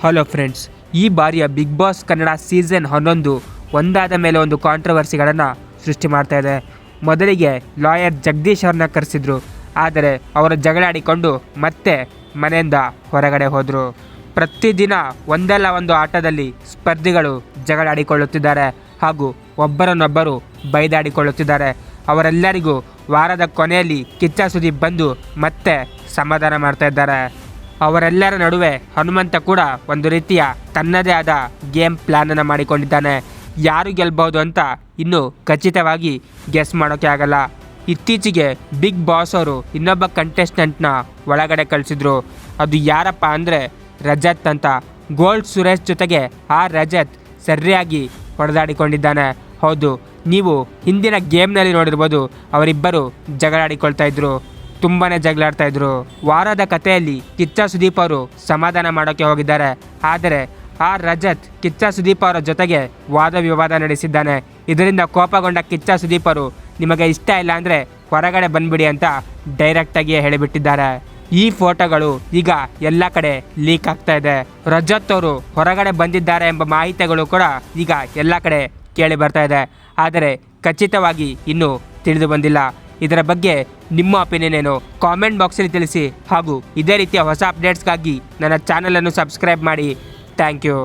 Hello friends, ಈ ಬಾರಿಯ big boss Kannada season 11 ಒಂದಾದ ಮೇಲೆ ಒಂದು ಕಾಂಟ್ರವರ್ಸಿಗಳನ್ನು ಸೃಷ್ಟಿ ಮಾಡ್ತಾ ಇದೆ. ಮೊದಲಿಗೆ ಲಾಯರ್ ಜಗದೀಶ್ ಅವ್ರನ್ನ ಕರೆಸಿದ್ರು. ಆದರೆ ಅವರು ಜಗಳಾಡಿಕೊಂಡು ಮತ್ತೆ ಮನೆಯಿಂದ ಹೊರಗಡೆ ಹೋದರು. ಪ್ರತಿದಿನ ಒಂದಲ್ಲ ಒಂದು ಆಟದಲ್ಲಿ ಸ್ಪರ್ಧಿಗಳು ಜಗಳಾಡಿಕೊಳ್ಳುತ್ತಿದ್ದಾರೆ ಹಾಗೂ ಒಬ್ಬರನ್ನೊಬ್ಬರು ಬೈದಾಡಿಕೊಳ್ಳುತ್ತಿದ್ದಾರೆ. ಅವರೆಲ್ಲರಿಗೂ ವಾರದ ಕೊನೆಯಲ್ಲಿ ಕಿಚ್ಚ ಸುದೀಪ್ ಬಂದು ಮತ್ತೆ ಸಮಾಧಾನ ಮಾಡ್ತಾ ಇದ್ದಾರೆ. ಅವರೆಲ್ಲರ ನಡುವೆ ಹನುಮಂತ ಕೂಡ ಒಂದು ರೀತಿಯ ತನ್ನದೇ ಆದ ಗೇಮ್ ಪ್ಲ್ಯಾನನ್ನು ಮಾಡಿಕೊಂಡಿದ್ದಾನೆ. ಯಾರು ಗೆಲ್ಬಹುದು ಅಂತ ಇನ್ನೂ ಖಚಿತವಾಗಿ ಗೆಸ್ ಮಾಡೋಕ್ಕೆ ಆಗಲ್ಲ. ಇತ್ತೀಚೆಗೆ ಬಿಗ್ ಬಾಸ್ ಅವರು ಇನ್ನೊಬ್ಬ ಕಂಟೆಸ್ಟೆಂಟ್ನ ಒಳಗಡೆ ಕಳಿಸಿದ್ರು. ಅದು ಯಾರಪ್ಪ ಅಂದರೆ ರಜತ್ ಅಂತ. ಗೋಲ್ಡ್ ಸುರೇಶ್ ಜೊತೆಗೆ ಆ ರಜತ್ ಸರಿಯಾಗಿ ಹೊಡೆದಾಡಿಕೊಂಡಿದ್ದಾನೆ. ಹೌದು, ನೀವು ಹಿಂದಿನ ಗೇಮ್ನಲ್ಲಿ ನೋಡಿರ್ಬೋದು, ಅವರಿಬ್ಬರು ಜಗಳಾಡಿಕೊಳ್ತಾ ಇದ್ರು, ತುಂಬಾ ಜಗಳಾಡ್ತಾ ಇದ್ರು. ವಾರದ ಕಥೆಯಲ್ಲಿ ಕಿಚ್ಚ ಸುದೀಪ್ ಅವರು ಸಮಾಧಾನ ಮಾಡೋಕ್ಕೆ ಹೋಗಿದ್ದಾರೆ. ಆದರೆ ಆ ರಜತ್ ಕಿಚ್ಚ ಸುದೀಪ್ ಅವರ ಜೊತೆಗೆ ವಾದ ವಿವಾದ ನಡೆಸಿದ್ದಾನೆ. ಇದರಿಂದ ಕೋಪಗೊಂಡ ಕಿಚ್ಚ ಸುದೀಪ್ ಅವರು ನಿಮಗೆ ಇಷ್ಟ ಇಲ್ಲ ಅಂದರೆ ಹೊರಗಡೆ ಬಂದ್ಬಿಡಿ ಅಂತ ಡೈರೆಕ್ಟಾಗಿಯೇ ಹೇಳಿಬಿಟ್ಟಿದ್ದಾರೆ. ಈ ಫೋಟೋಗಳು ಈಗ ಎಲ್ಲ ಕಡೆ ಲೀಕ್ ಆಗ್ತಾ ಇದೆ. ರಜತ್ ಅವರು ಹೊರಗಡೆ ಬಂದಿದ್ದಾರೆ ಎಂಬ ಮಾಹಿತಿಗಳು ಕೂಡ ಈಗ ಎಲ್ಲ ಕಡೆ ಕೇಳಿ ಬರ್ತಾ ಇದೆ. ಆದರೆ ಖಚಿತವಾಗಿ ಇನ್ನೂ ತಿಳಿದು ಬಂದಿಲ್ಲ. ಇದರ ಬಗ್ಗೆ ನಿಮ್ಮ ಒಪಿನಿಯನ್ ಏನು? ಕಾಮೆಂಟ್ ಬಾಕ್ಸಲ್ಲಿ ತಿಳಿಸಿ ಹಾಗೂ ಇದೇ ರೀತಿಯ ಹೊಸ ಅಪ್ಡೇಟ್ಸ್ಗಾಗಿ ನನ್ನ ಚಾನಲನ್ನು ಸಬ್ಸ್ಕ್ರೈಬ್ ಮಾಡಿ. Thank you.